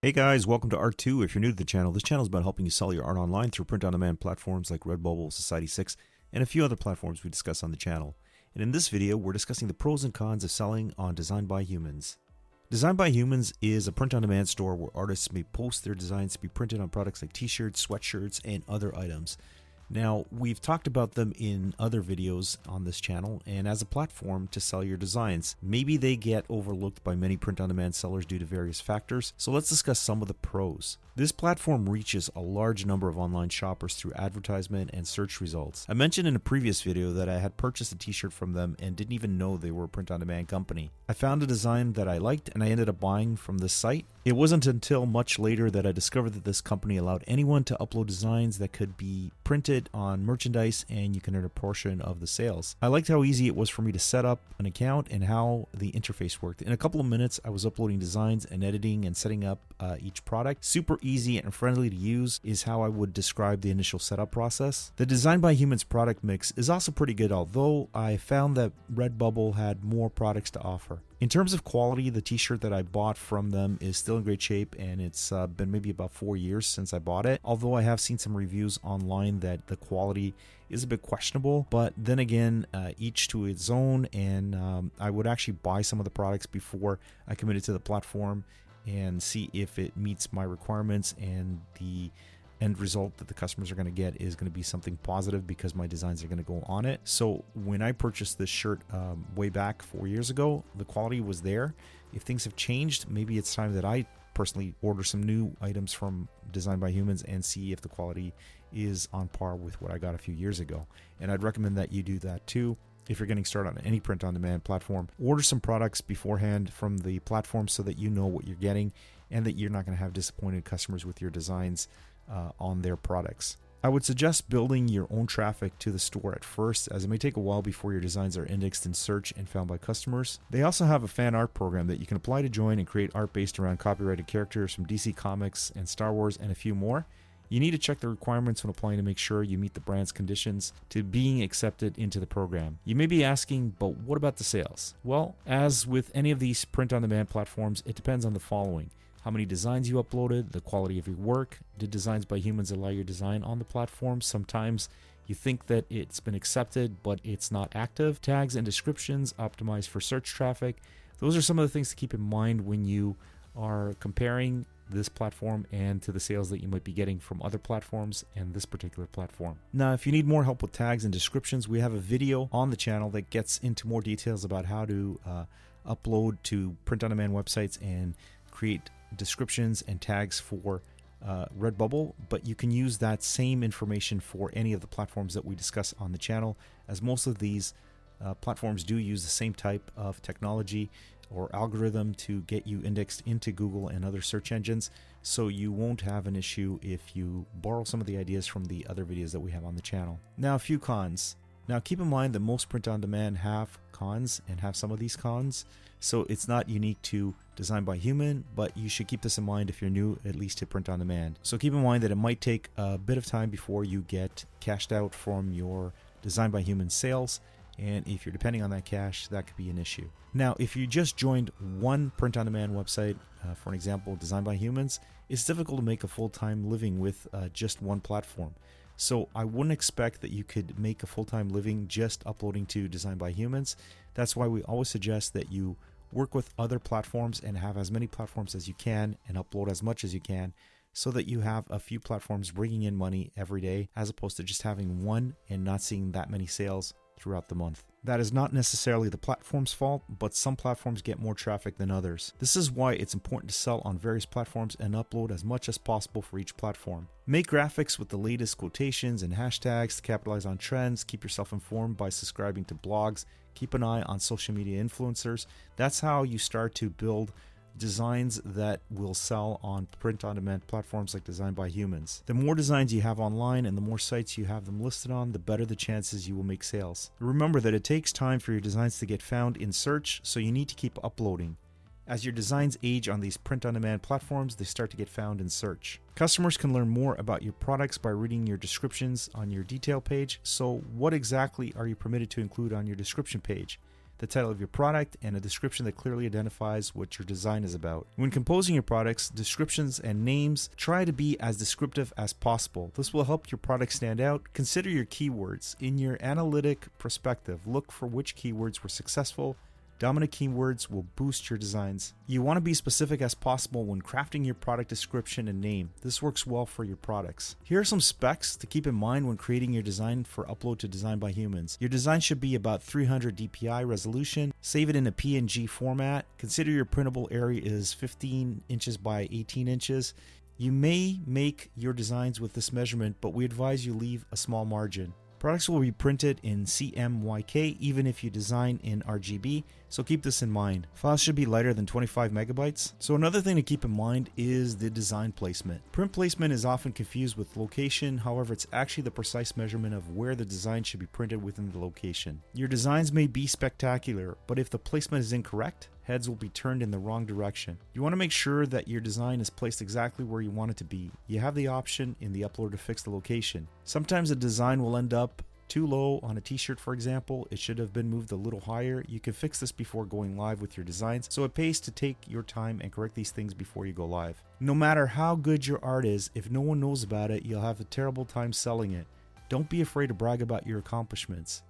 Hey guys, welcome to Art2. If you're new to the channel, this channel is about helping you sell your art online through print-on-demand platforms like Redbubble, Society6, and a few other platforms we discuss on the channel. And in this video, we're discussing the pros and cons of selling on Design by Humans. Design by Humans is a print-on-demand store where artists may post their designs to be printed on products like t-shirts, sweatshirts, and other items. Now, we've talked about them in other videos on this channel, and as a platform to sell your designs. Maybe they get overlooked by many print-on-demand sellers due to various factors, so let's discuss some of the pros. This platform reaches a large number of online shoppers through advertisement and search results. I mentioned in a previous video that I had purchased a t-shirt from them and didn't even know they were a print-on-demand company. I found a design that I liked and I ended up buying from this site. It wasn't until much later that I discovered that this company allowed anyone to upload designs that could be printed on merchandise and you can earn a portion of the sales. I liked how easy it was for me to set up an account and how the interface worked. In a couple of minutes, I was uploading designs and editing and setting up each product. Super easy and friendly to use is how I would describe the initial setup process. The Design by Humans product mix is also pretty good, although I found that Redbubble had more products to offer. In terms of quality, the t-shirt that I bought from them is still in great shape, and it's been maybe about 4 years since I bought it. Although I have seen some reviews online that the quality is a bit questionable, but then again, each to its own, and I would actually buy some of the products before I committed to the platform and see if it meets my requirements, and the end result that the customers are going to get is going to be something positive because my designs are going to go on it. So when I purchased this shirt way back 4 years ago, the quality was there. If things have changed, maybe it's time that I personally order some new items from Design by Humans and see if the quality is on par with what I got a few years ago. And I'd recommend that you do that too. If you're getting started on any print-on-demand platform, order some products beforehand from the platform so that you know what you're getting and that you're not going to have disappointed customers with your designs on their products. I would suggest building your own traffic to the store at first, as it may take a while before your designs are indexed in search and found by customers. They also have a fan art program that you can apply to join and create art based around copyrighted characters from DC Comics and Star Wars and a few more. You need to check the requirements when applying to make sure you meet the brand's conditions to being accepted into the program. You may be asking, but what about the sales? Well, as with any of these print-on-demand platforms, it depends on the following. How many designs you uploaded, the quality of your work. Did Designs by Humans allow your design on the platform? Sometimes you think that it's been accepted, but it's not active. Tags and descriptions optimized for search traffic. Those are some of the things to keep in mind when you are comparing this platform and to the sales that you might be getting from other platforms and this particular platform. Now, if you need more help with tags and descriptions, we have a video on the channel that gets into more details about how to upload to print-on-demand websites and create descriptions and tags for Redbubble, but you can use that same information for any of the platforms that we discuss on the channel, as most of these platforms do use the same type of technology or algorithm to get you indexed into Google and other search engines, so you won't have an issue if you borrow some of the ideas from the other videos that we have on the channel. Now, a few cons. Now, keep in mind that most print-on-demand have cons and have some of these cons, so it's not unique to Design by Human, but you should keep this in mind if you're new, at least to print-on-demand. So keep in mind that it might take a bit of time before you get cashed out from your Design by Human sales, and if you're depending on that cash, that could be an issue. Now, if you just joined one print-on-demand website, for an example, Design by Humans, it's difficult to make a full-time living with just one platform. So I wouldn't expect that you could make a full-time living just uploading to Design by Humans. That's why we always suggest that you work with other platforms and have as many platforms as you can and upload as much as you can, so that you have a few platforms bringing in money every day, as opposed to just having one and not seeing that many sales throughout the month. That is not necessarily the platform's fault, but some platforms get more traffic than others. This is why it's important to sell on various platforms and upload as much as possible for each platform. Make graphics with the latest quotations and hashtags to capitalize on trends. Keep yourself informed by subscribing to blogs. Keep an eye on social media influencers. That's how you start to build designs that will sell on print-on-demand platforms like Design by Humans. The more designs you have online and the more sites you have them listed on, the better the chances you will make sales. Remember that it takes time for your designs to get found in search, so you need to keep uploading. As your designs age on these print-on-demand platforms, they start to get found in search. Customers can learn more about your products by reading your descriptions on your detail page. So what exactly are you permitted to include on your description page? the title of your product, and a description that clearly identifies what your design is about. When composing your products, descriptions and names try to be as descriptive as possible. This will help your product stand out. Consider your keywords. In your analytic perspective, look for which keywords were successful. Dominant keywords will boost your designs. You want to be specific as possible when crafting your product description and name. This works well for your products. Here are some specs to keep in mind when creating your design for upload to Design by Humans. Your design should be about 300 dpi resolution. Save it in a PNG format. Consider your printable area is 15 inches by 18 inches. You may make your designs with this measurement, but we advise you leave a small margin. Products will be printed in CMYK even if you design in RGB, so keep this in mind. Files should be lighter than 25 megabytes. So another thing to keep in mind is the design placement. Print placement is often confused with location, however it's actually the precise measurement of where the design should be printed within the location. Your designs may be spectacular, but if the placement is incorrect, heads will be turned in the wrong direction. You want to make sure that your design is placed exactly where you want it to be. You have the option in the uploader to fix the location. Sometimes a design will end up too low on a t-shirt, for example. It should have been moved a little higher. You can fix this before going live with your designs, so it pays to take your time and correct these things before you go live. No matter how good your art is, if no one knows about it, you'll have a terrible time selling it. Don't be afraid to brag about your accomplishments.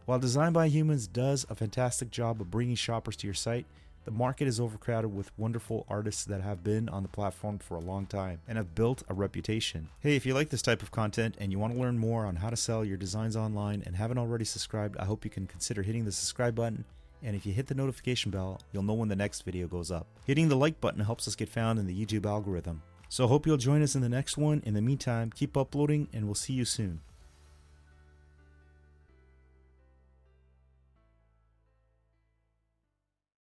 While Design by Humans does a fantastic job of bringing shoppers to your site, the market is overcrowded with wonderful artists that have been on the platform for a long time and have built a reputation. Hey, if you like this type of content and you want to learn more on how to sell your designs online and haven't already subscribed, I hope you can consider hitting the subscribe button. And if you hit the notification bell, you'll know when the next video goes up. Hitting the like button helps us get found in the YouTube algorithm. So I hope you'll join us in the next one. In the meantime, keep uploading and we'll see you soon.